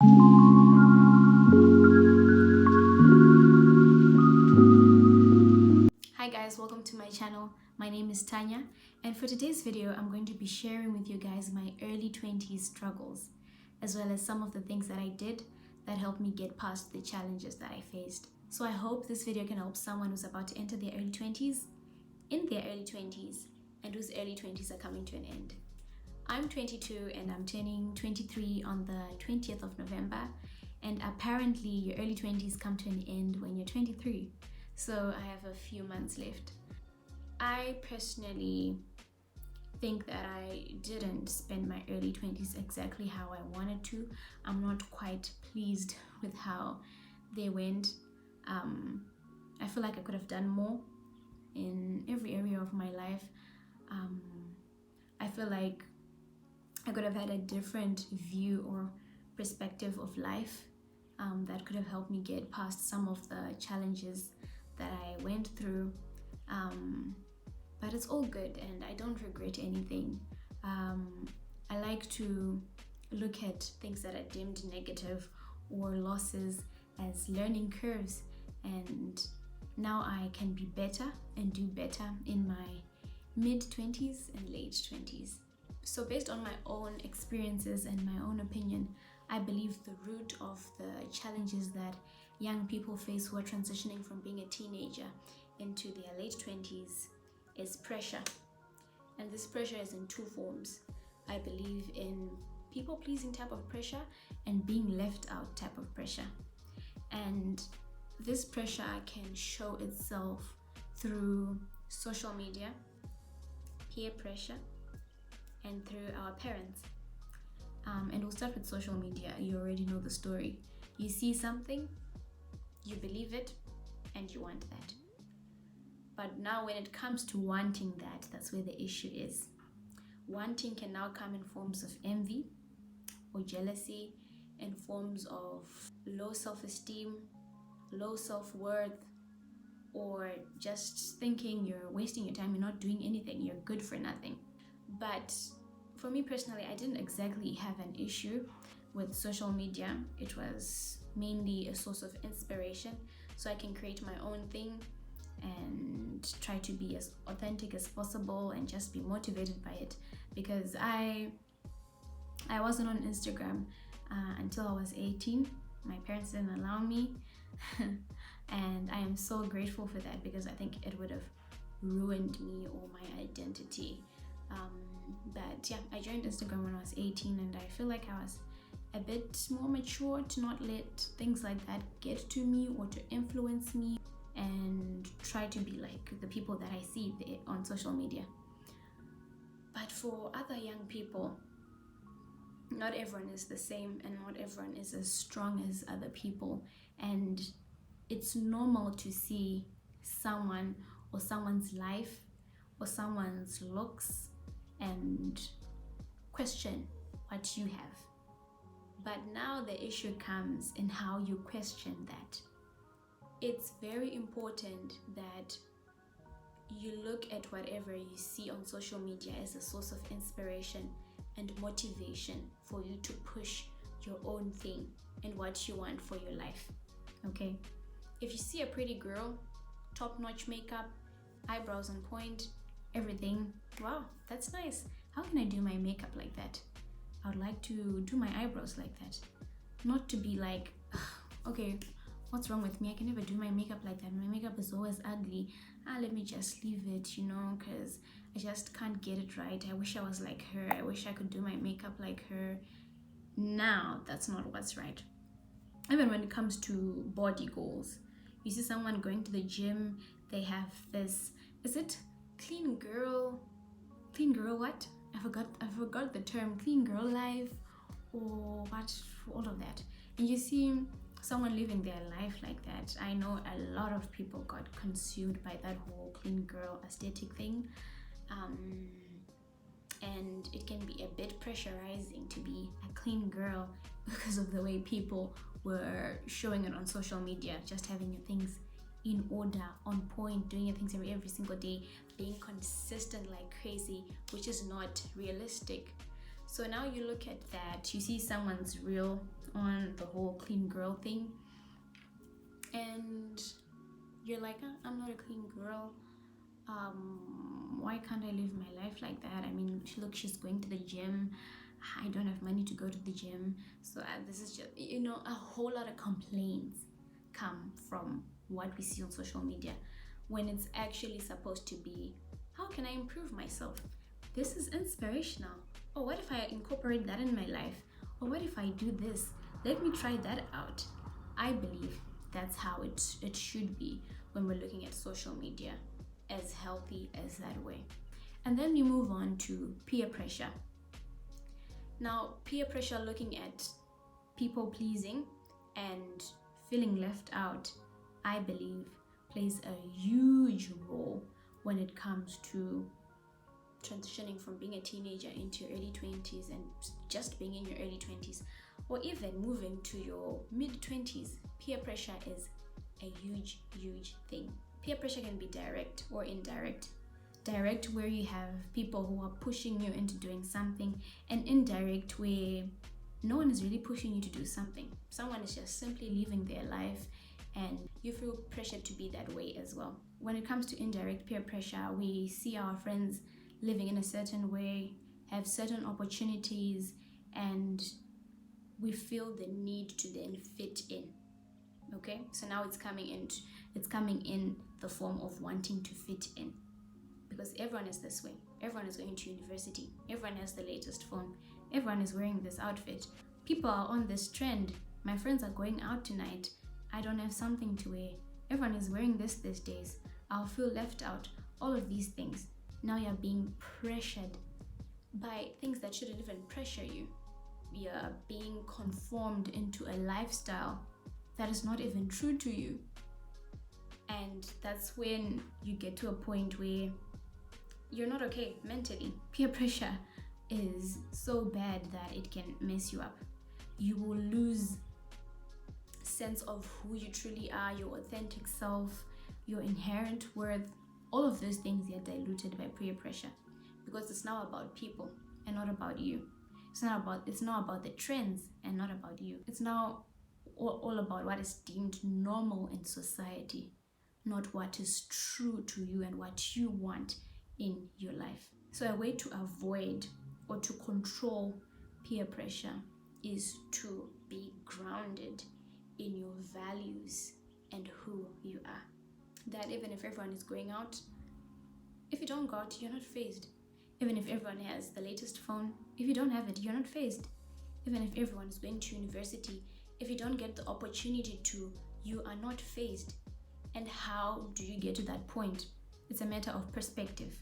Hi guys, welcome to my channel. My name is Tanya, and for today's video I'm going to be sharing with you guys my early 20s struggles, as well as some of the things that I did that helped me get past the challenges that I faced. So I hope this video can help someone who's about to enter their early 20s, in their early 20s, and whose early 20s are coming to an end. I'm 22 and I'm turning 23 on the 20th of November, and apparently your early 20s come to an end when you're 23. So I have a few months left. I personally think that I didn't spend my early 20s exactly how I wanted to. I'm not quite pleased with how they went. I feel like I could have done more in every area of my life. I feel like I could have had a different view or perspective of life that could have helped me get past some of the challenges that I went through. But it's all good and I don't regret anything. I like to look at things that are deemed negative or losses as learning curves, and now I can be better and do better in my mid 20s and late 20s. So based on my own experiences and my own opinion, I believe the root of the challenges that young people face who are transitioning from being a teenager into their late 20s is pressure. And this pressure is in two forms. I believe in people-pleasing type of pressure and being left out type of pressure. And this pressure can show itself through social media, peer pressure, and through our parents. And we'll start with social media. You already know the story. You see something, you believe it, and you want that. But now when it comes to wanting that, that's where the issue is. Wanting can now come in forms of envy or jealousy, in forms of low self-esteem, low self-worth, or just thinking you're wasting your time, you're not doing anything, you're good for nothing. But for me personally, I didn't exactly have an issue with social media. It was mainly a source of inspiration, so I can create my own thing and try to be as authentic as possible and just be motivated by it, because I wasn't on Instagram until I was 18. My parents didn't allow me and I am so grateful for that, because I think it would have ruined me or my identity. But yeah, I joined Instagram when I was 18 and I feel like I was a bit more mature to not let things like that get to me or to influence me, and try to be like the people that I see there on social media. But for other young people, not everyone is the same and not everyone is as strong as other people, and it's normal to see someone or someone's life or someone's looks and question what you have. But now the issue comes in how you question that. It's very important that you look at whatever you see on social media as a source of inspiration and motivation for you to push your own thing and what you want for your life. Okay? If you see a pretty girl, top-notch makeup, eyebrows on point, everything, wow, that's nice. How can I do my makeup like that? I would like to do my eyebrows like that. Not to be like, okay, what's wrong with me? I can never do my makeup like that. My makeup is always ugly. Let me just leave it, because I just can't get it right. I wish I was like her. I wish I could do my makeup like her. Now, that's not what's right. Even when it comes to body goals, you see someone going to the gym, they have this, is it clean girl what? I forgot the term, clean girl life or what, all of that. And you see someone living their life like that. I know a lot of people got consumed by that whole clean girl aesthetic thing, and it can be a bit pressurizing to be a clean girl because of the way people were showing it on social media, just having your things in order, on point, doing your things every single day, being consistent like crazy, which is not realistic. So now you look at that, you see someone's reel on the whole clean girl thing, and you're like, I'm not a clean girl. Why can't I live my life like that? I mean, look, she's going to the gym. I don't have money to go to the gym. So this is just, a whole lot of complaints come from what we see on social media, when it's actually supposed to be, how can I improve myself? This is inspirational. Or what if I incorporate that in my life? Or what if I do this? Let me try that out. I believe that's how it should be when we're looking at social media, as healthy as that way. And then we move on to peer pressure. Now, peer pressure, looking at people pleasing and feeling left out, I believe plays a huge role when it comes to transitioning from being a teenager into your early 20s, and just being in your early 20s, or even moving to your mid 20s. Peer pressure is a huge thing. Peer pressure can be direct or indirect. Direct, where you have people who are pushing you into doing something, and indirect, where no one is really pushing you to do something. Someone is just simply living their life and you feel pressured to be that way as well. When it comes to indirect peer pressure, we see our friends living in a certain way, have certain opportunities, and we feel the need to then fit in. Okay, so now it's coming in the form of wanting to fit in, because everyone is this way. Everyone is going to university, everyone has the latest phone, everyone is wearing this outfit, people are on this trend, my friends are going out tonight, I don't have something to wear, everyone is wearing this these days, I'll feel left out. All of these things, now you're being pressured by things that shouldn't even pressure you. You're being conformed into a lifestyle that is not even true to you. And that's when you get to a point where you're not okay mentally. Peer pressure is so bad that it can mess you up. You will lose sense of who you truly are, your authentic self, your inherent worth. All of those things are diluted by peer pressure, because it's now about people and not about you. It's not about the trends and not about you. It's now all about what is deemed normal in society, not what is true to you and what you want in your life. So a way to avoid or to control peer pressure is to be grounded in your values and who you are. That even if everyone is going out, if you don't go out, you're not fazed. Even if everyone has the latest phone, if you don't have it, you're not fazed. Even if everyone is going to university, if you don't get the opportunity to, you are not fazed. And how do you get to that point? It's a matter of perspective.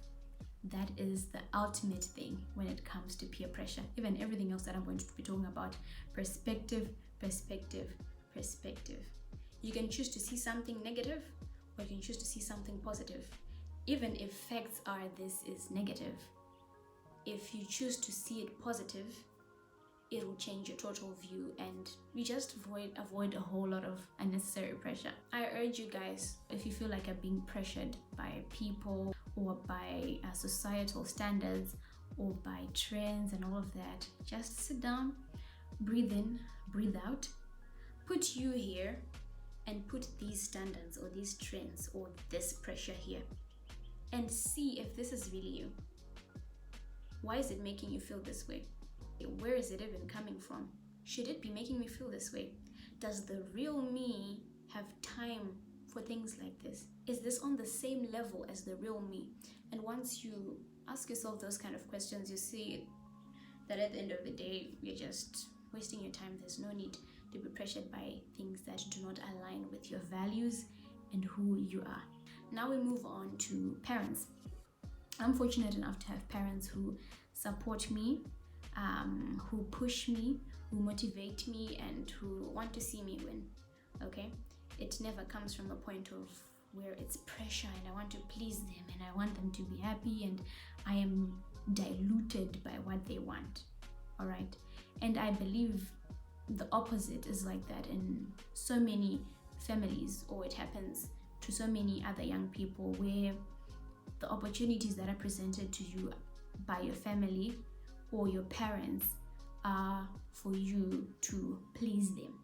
That is the ultimate thing when it comes to peer pressure. Even everything else that I'm going to be talking about, perspective. You can choose to see something negative, or you can choose to see something positive. Even if facts are this is negative, if you choose to see it positive, it will change your total view, and you just avoid a whole lot of unnecessary pressure. I urge you guys, if you feel like you're being pressured by people or by societal standards or by trends and all of that, just sit down, breathe in, breathe out, put you here, and put these standards or these trends or this pressure here, and see if this is really you. Why is it making you feel this way? Where is it even coming from? Should it be making me feel this way? Does the real me have time for things like this? Is this on the same level as the real me? And once you ask yourself those kind of questions, you see that at the end of the day, you're just wasting your time. There's no need to be pressured by things that do not align with your values and who you are. Now we move on to parents. I'm fortunate enough to have parents who support me, who push me, who motivate me, and who want to see me win. Okay, it never comes from a point of where it's pressure and I want to please them and I want them to be happy and I am diluted by what they want. All right, and I believe the opposite is like that in so many families, or it happens to so many other young people, where the opportunities that are presented to you by your family or your parents are for you to please them,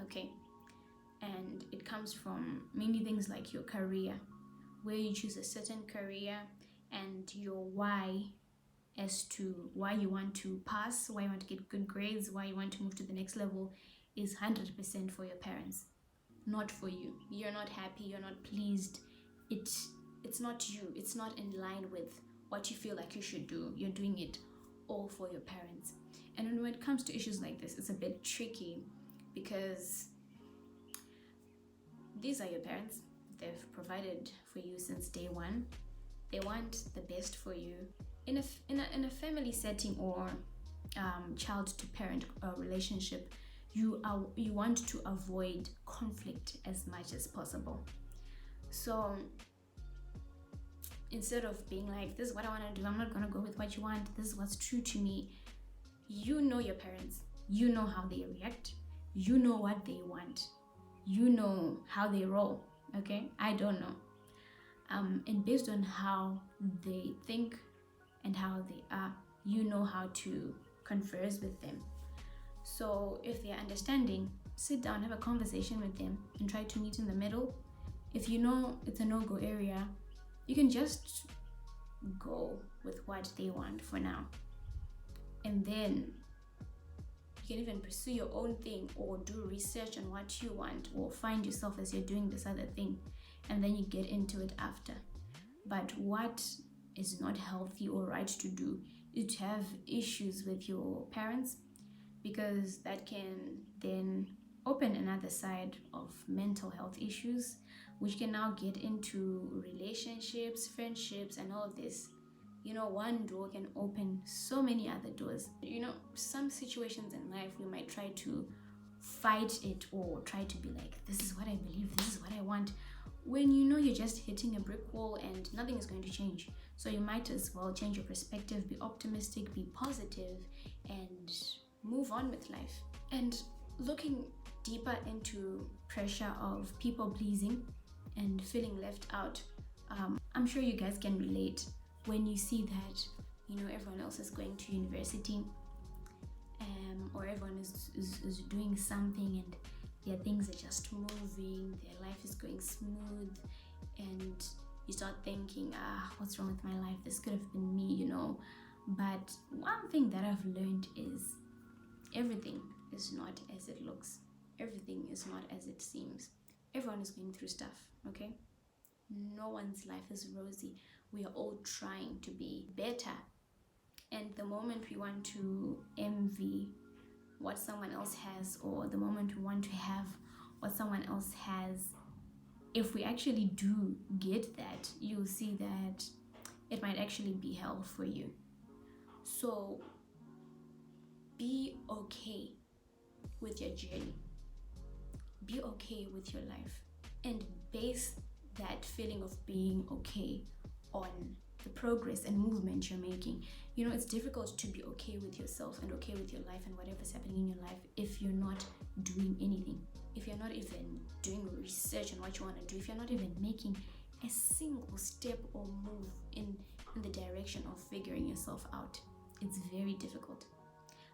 okay? And it comes from many things like your career, where you choose a certain career, and your why as to why you want to pass, why you want to get good grades, why you want to move to the next level is 100% for your parents, not for you. You're not happy, you're not pleased. It's not you. It's not in line with what you feel like you should do. You're doing it all for your parents. And when it comes to issues like this, it's a bit tricky because these are your parents. They've provided for you since day one. They want the best for you. In a family setting or child to parent relationship, you want to avoid conflict as much as possible. So instead of being like, this is what I want to do, I'm not going to go with what you want, this is what's true to me, you know your parents, you know how they react, you know what they want, you know how they roll, okay? I don't know. And based on how they think and how they are, you know how to converse with them. So if they're understanding, sit down, have a conversation with them and try to meet in the middle. If you know it's a no-go area, you can just go with what they want for now. And then you can even pursue your own thing or do research on what you want or find yourself as you're doing this other thing. And then you get into it after. But what is not healthy or right to do is to have issues with your parents, because that can then open another side of mental health issues, which can now get into relationships, friendships, and all of this. You know, one door can open so many other doors. You know, some situations in life we might try to fight it or try to be like, this is what I believe, this is what I want, when you know you're just hitting a brick wall and nothing is going to change. So you might as well change your perspective, be optimistic, be positive, and move on with life. And looking deeper into pressure of people pleasing and feeling left out, I'm sure you guys can relate when you see that, you know, everyone else is going to university, or everyone is doing something and their things are just moving, their life is going smooth, and you start thinking, what's wrong with my life? This could have been me, you know. But one thing that I've learned is everything is not as it looks. Everything is not as it seems. Everyone is going through stuff, okay? No one's life is rosy. We are all trying to be better. And the moment we want to envy what someone else has, or the moment we want to have what someone else has, if we actually do get that, you'll see that it might actually be hell for you. So be okay with your journey. Be okay with your life, and base that feeling of being okay on the progress and movement you're making. You know, it's difficult to be okay with yourself and okay with your life and whatever's happening in your life if you're not doing anything, if you're not even doing research on what you want to do, if you're not even making a single step or move in the direction of figuring yourself out. It's very difficult.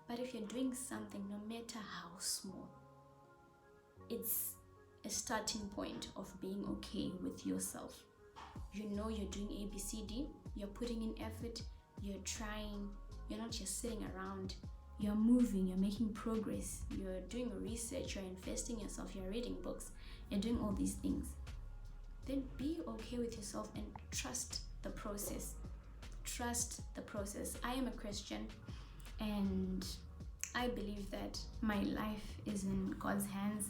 But if you're doing something, no matter how small, it's a starting point of being okay with yourself. You know you're doing ABCD, you're putting in effort, you're trying, you're not just sitting around, you're moving, you're making progress, you're doing research, you're investing in yourself, you're reading books, you're doing all these things. Then be okay with yourself and trust the process. Trust the process. I am a Christian, and I believe that my life is in God's hands,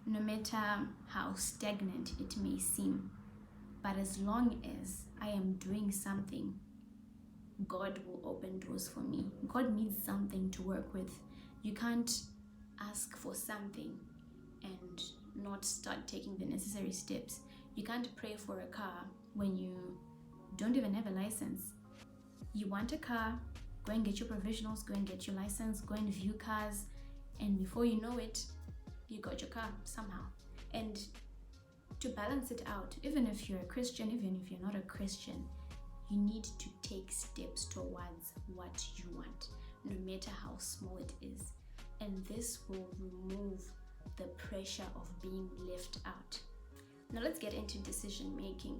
no matter how stagnant it may seem. But as long as I am doing something, God will open doors for me. God needs something to work with. You can't ask for something and not start taking the necessary steps. You can't pray for a car when you don't even have a license. You want a car, go and get your provisionals, go and get your license, go and view cars, and before you know it, you got your car somehow. And to balance it out, even if you're a Christian, even if you're not a Christian, you need to take steps towards what you want. no matter how small it is. And this will remove the pressure of being left out. Now let's get into decision making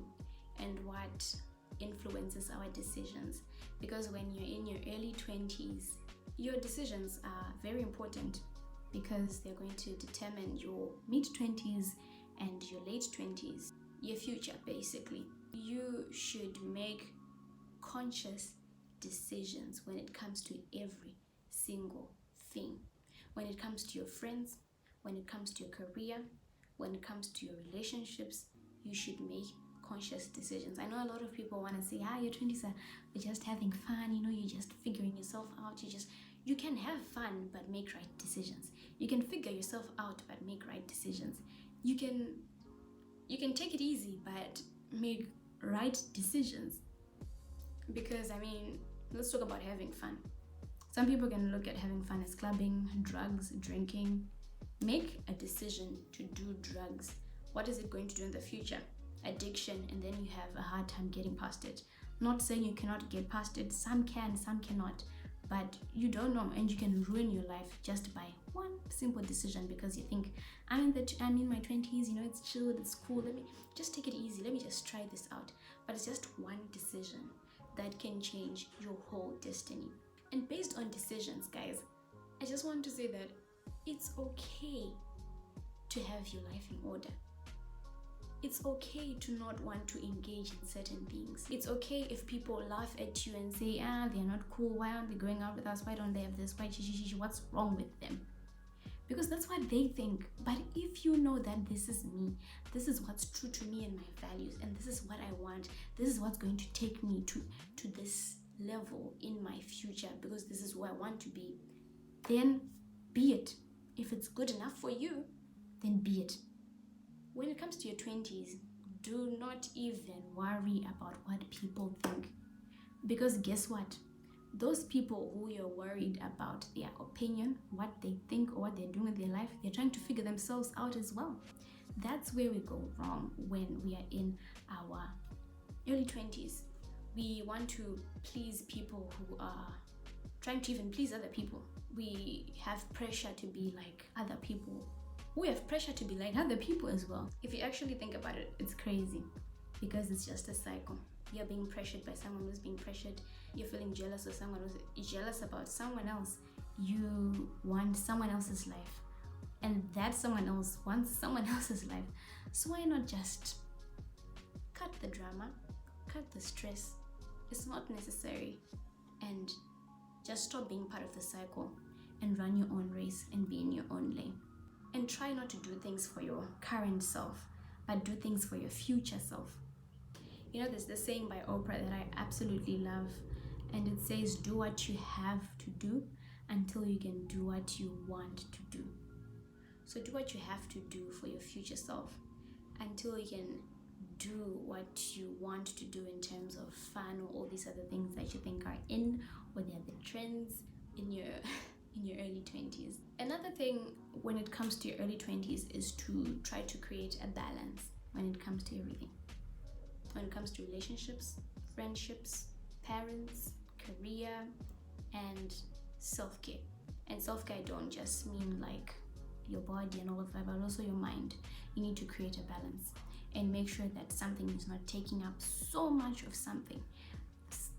and what influences our decisions. Because when you're in your early 20s, your decisions are very important because they're going to determine your mid-20s and your late 20s, your future basically. You should make conscious decisions when it comes to every single thing. When it comes to your friends, when it comes to your career, when it comes to your relationships, you should make conscious decisions. I know a lot of people want to say, your 20s are just having fun, you're just figuring yourself out. You can have fun, but make right decisions. You can figure yourself out, but make right decisions. You can take it easy, but make right decisions. Because, let's talk about having fun. Some people can look at having fun as clubbing, drugs, drinking. Make a decision to do drugs. What is it going to do in the future? Addiction, and then you have a hard time getting past it. Not saying you cannot get past it. Some can, some cannot. But you don't know, and you can ruin your life just by one simple decision because you think, I'm in my 20s, it's chill, it's cool, let me just take it easy, let me just try this out. But it's just one decision that can change your whole destiny. And based on decisions, guys, I just want to say that it's okay to have your life in order. It's okay to not want to engage in certain things. It's okay if people laugh at you and say, they're not cool, why aren't they going out with us, why don't they have this, what's wrong with them? Because that's what they think. But if you know that this is me, this is what's true to me and my values, and this is what I want, this is what's going to take me to this level in my future, because this is who I want to be, then be it. If it's good enough for you, then be it. When it comes to your 20s, do not even worry about what people think. Because guess what? Those people who you're worried about their opinion, what they think or what they're doing with their life, they're trying to figure themselves out as well. That's where we go wrong when we are in our early 20s. We want to please people who are trying to even please other people. We have pressure to be like other people. We have pressure to be like other people as well. If you actually think about it, it's crazy because it's just a cycle. You're being pressured by someone who's being pressured. You're feeling jealous of someone who's jealous about someone else. You want someone else's life, and that someone else wants someone else's life. So why not just cut the drama, cut the stress? It's not necessary, and just stop being part of the cycle and run your own race and be in your own lane. And try not to do things for your current self, but do things for your future self. There's this saying by Oprah that I absolutely love, and it says, do what you have to do until you can do what you want to do. So do what you have to do for your future self until you can do what you want to do in terms of fun or all these other things that you think are in, or they're the trends in your early 20s. Another thing when it comes to your early 20s is to try to create a balance when it comes to everything. When it comes to relationships, friendships, parents, career, and self-care. And self-care don't just mean like your body and all of that, but also your mind. You need to create a balance and make sure that something is not taking up so much of something.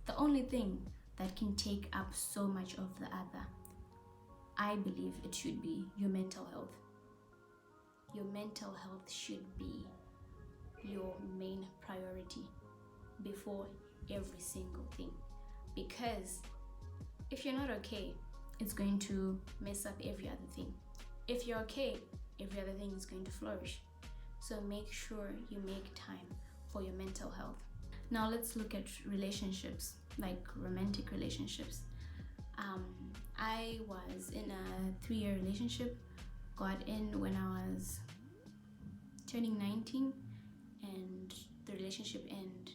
The only thing that can take up so much of the other, I believe it should be your mental health. Your mental health should be your main priority before every single thing. Because if you're not okay, it's going to mess up every other thing. If you're okay, every other thing is going to flourish. So make sure you make time for your mental health. Now let's look at relationships, like romantic relationships. I was in a 3-year relationship, got in when I was turning 19, and the relationship ended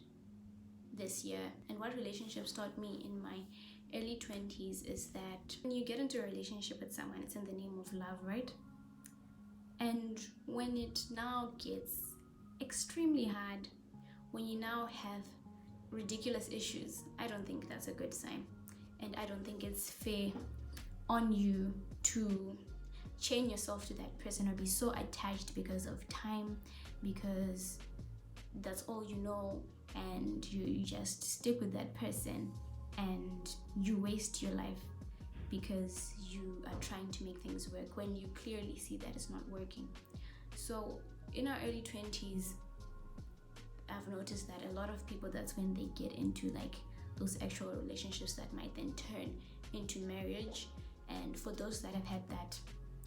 this year. And what relationships taught me in my early 20s is that when you get into a relationship with someone, it's in the name of love, right? And when it now gets extremely hard, when you now have ridiculous issues, I don't think that's a good sign. And I don't think it's fair on you to chain yourself to that person or be so attached because of time, because that's all you know, and you just stick with that person and you waste your life because you are trying to make things work when you clearly see that it's not working. So in our early 20s, I've noticed that a lot of people, that's when they get into like those actual relationships that might then turn into marriage. And for those that have had that,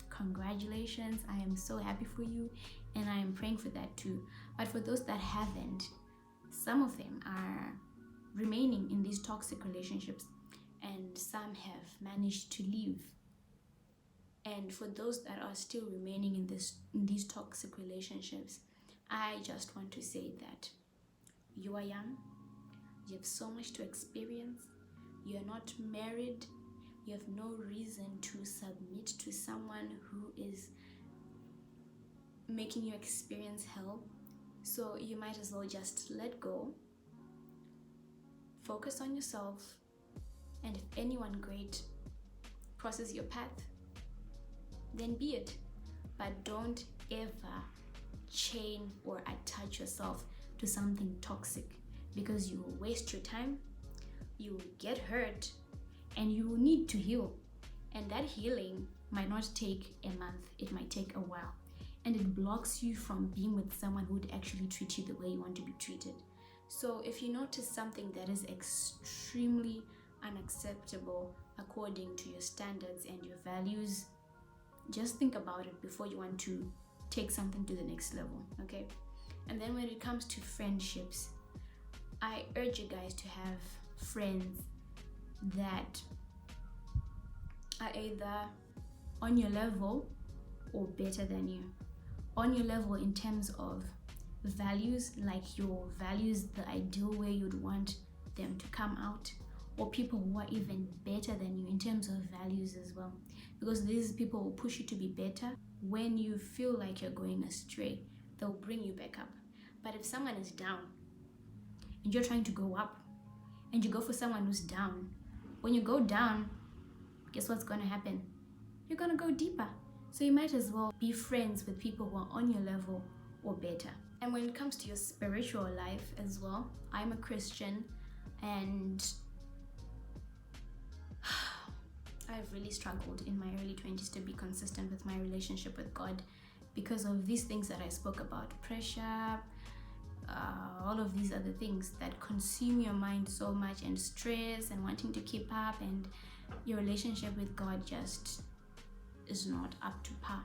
congratulations, I am so happy for you, and I am praying for that too. But for those that haven't, some of them are remaining in these toxic relationships, and some have managed to leave. And for those that are still remaining in these toxic relationships, I just want to say that you are young, you have so much to experience, you are not married, you have no reason to submit to someone who is making you experience hell. So you might as well just let go, focus on yourself, and if anyone great crosses your path, then be it. But don't ever chain or attach yourself to something toxic, because you will waste your time, you will get hurt, and you will need to heal. And that healing might not take a month, it might take a while. And it blocks you from being with someone who would actually treat you the way you want to be treated. So if you notice something that is extremely unacceptable according to your standards and your values, just think about it before you want to take something to the next level, okay? And then when it comes to friendships, I urge you guys to have friends that are either on your level or better than you. On your level in terms of values, like your values, the ideal way you'd want them to come out, or people who are even better than you in terms of values as well, because these people will push you to be better. When you feel like you're going astray, they'll bring you back up. But if someone is down and you're trying to go up, and you go for someone who's down, when you go down, guess what's going to happen? You're going to go deeper. So you might as well be friends with people who are on your level or better. And when it comes to your spiritual life as well, I'm a Christian, and I've really struggled in my early 20s to be consistent with my relationship with God because of these things that I spoke about: pressure, all of these other things that consume your mind so much, and stress and wanting to keep up, and your relationship with God just is not up to par.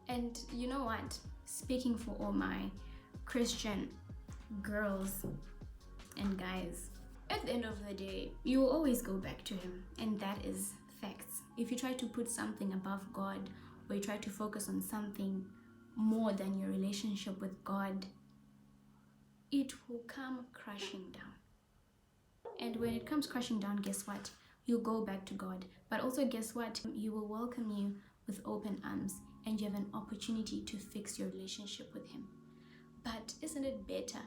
And you know what? Speaking for all my Christian girls and guys, at the end of the day, you will always go back to Him, and that is facts. If you try to put something above God, or you try to focus on something more than your relationship with God, it will come crashing down. And when it comes crashing down, guess what? You'll go back to God. But also, guess what? He will welcome you with open arms, and you have an opportunity to fix your relationship with Him. But isn't it better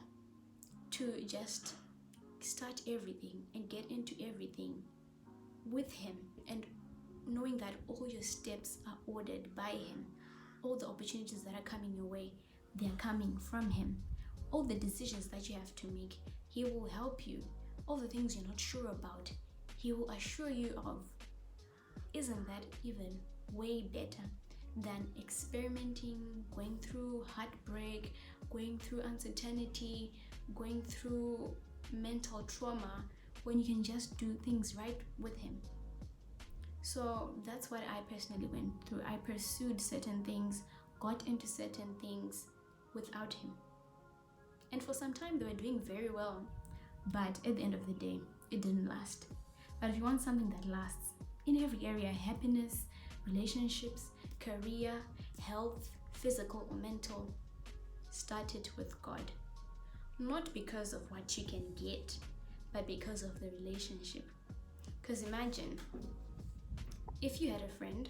to just start everything and get into everything with Him, and knowing that all your steps are ordered by Him? All the opportunities that are coming your way, they are coming from Him. All the decisions that you have to make, He will help you. All the things you're not sure about, He will assure you of. Isn't that even way better than experimenting, going through heartbreak, going through uncertainty, going through mental trauma, when you can just do things right with Him? So that's what I personally went through. I pursued certain things, got into certain things without Him. And for some time they were doing very well, but at the end of the day, it didn't last. But if you want something that lasts in every area, happiness, relationships, career, health, physical or mental, start it with God. Not because of what you can get, but because of the relationship. Because imagine if you had a friend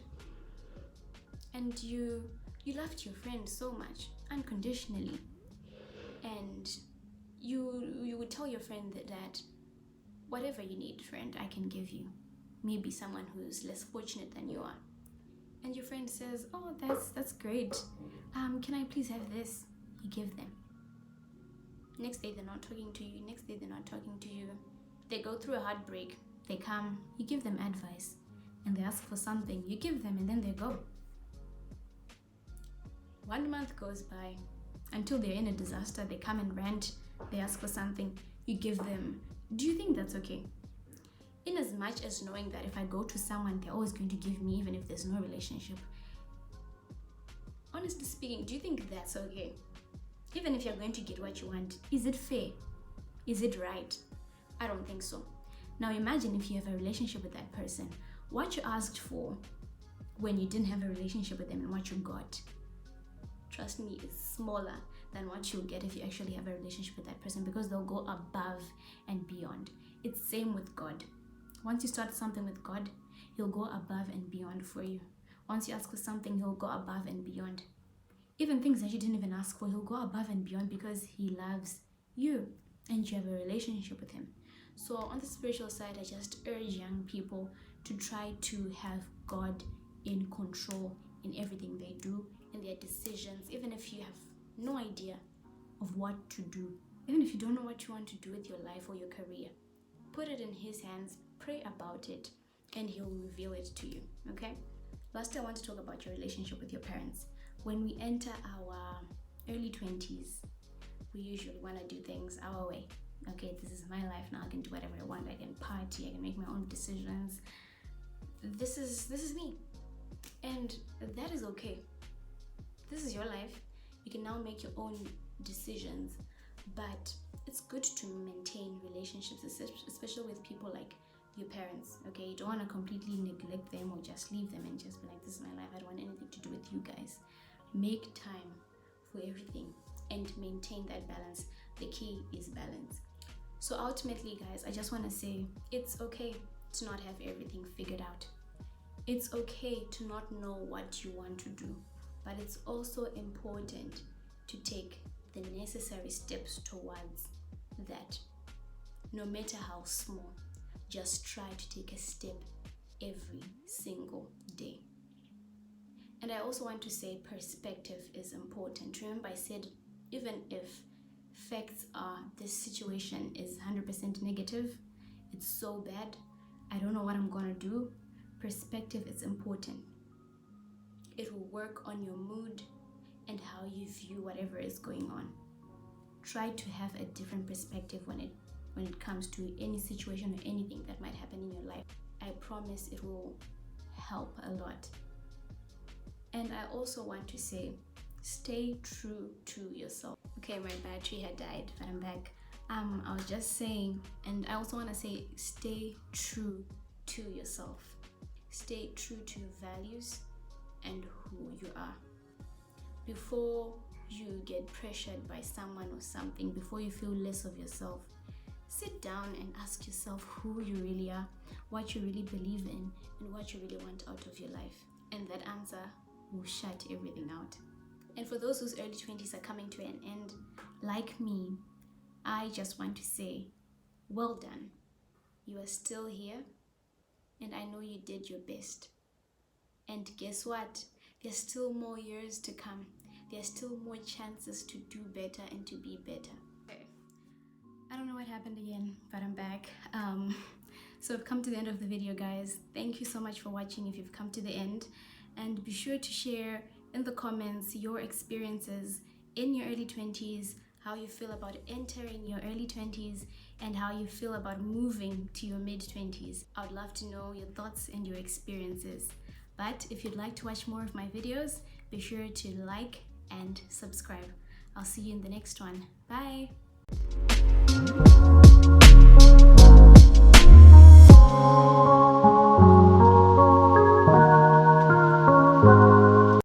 and you loved your friend so much unconditionally, and you would tell your friend that Whatever you need, friend, I can give you. Maybe someone who's less fortunate than you are. And your friend says, oh, that's great. Can I please have this? You give them. Next day, they're not talking to you. Next day, they're not talking to you. They go through a heartbreak. They come, you give them advice. And they ask for something. You give them, and then they go. 1 month goes by until they're in a disaster. They come and rant. They ask for something. You give them. Do you think that's okay? In as much as knowing that if I go to someone, they're always going to give me, even if there's no relationship. Honestly speaking, do you think that's okay? Even if you're going to get what you want, is it fair? Is it right? I don't think so. Now imagine if you have a relationship with that person. What you asked for when you didn't have a relationship with them and what you got, trust me, is smaller than what you'll get if you actually have a relationship with that person, because they'll go above and beyond. It's same with God. Once you start something with God, He'll go above and beyond for you. Once you ask for something, He'll go above and beyond. Even things that you didn't even ask for, He'll go above and beyond because He loves you and you have a relationship with Him. So on the spiritual side, I just urge young people to try to have God in control in everything they do, in their decisions, even if you have no idea of what to do, even if you don't know what you want to do with your life or your career. Put it in His hands, pray about it, and He'll reveal it to you, okay? Lastly, I want to talk about your relationship with your parents. When we enter our early 20s, we usually want to do things our way. Okay, this is my life now. I can do whatever I want. I can party. I can make my own decisions. This is me, and that is okay. This is your life. You can now make your own decisions, but it's good to maintain relationships, especially with people like your parents. Okay, you don't want to completely neglect them or just leave them and just be like, this is my life. I don't want anything to do with you guys. Make time for everything and maintain that balance. The key is balance. So ultimately, guys, I just want to say it's okay to not have everything figured out. It's okay to not know what you want to do, but it's also important to take the necessary steps towards that. No matter how small, just try to take a step every single day. And I also want to say perspective is important. Remember, I said even if facts are this situation is 100% negative, it's so bad, I don't know what I'm gonna do, perspective is important. It will work on your mood and how you view whatever is going on. Try to have a different perspective when it comes to any situation or anything that might happen in your life. I promise it will help a lot. And I also want to say, stay true to yourself. Okay, my battery had died, but I'm back. I was just saying, and I also want to say, stay true to yourself. Stay true to your values and who you are. Before you get pressured by someone or something, before you feel less of yourself, sit down and ask yourself who you really are, what you really believe in, and what you really want out of your life. And that answer will shut everything out. And for those whose early 20s are coming to an end, like me, I just want to say, well done. You are still here, and I know you did your best. And guess what? There's still more years to come. There's still more chances to do better and to be better. Okay. I don't know what happened again, but I'm back. So I've come to the end of the video, guys. Thank you so much for watching if you've come to the end. And be sure to share in the comments your experiences in your early 20s, how you feel about entering your early 20s, and how you feel about moving to your mid-20s. I would love to know your thoughts and your experiences. But if you'd like to watch more of my videos, be sure to like and subscribe. I'll see you in the next one. Bye!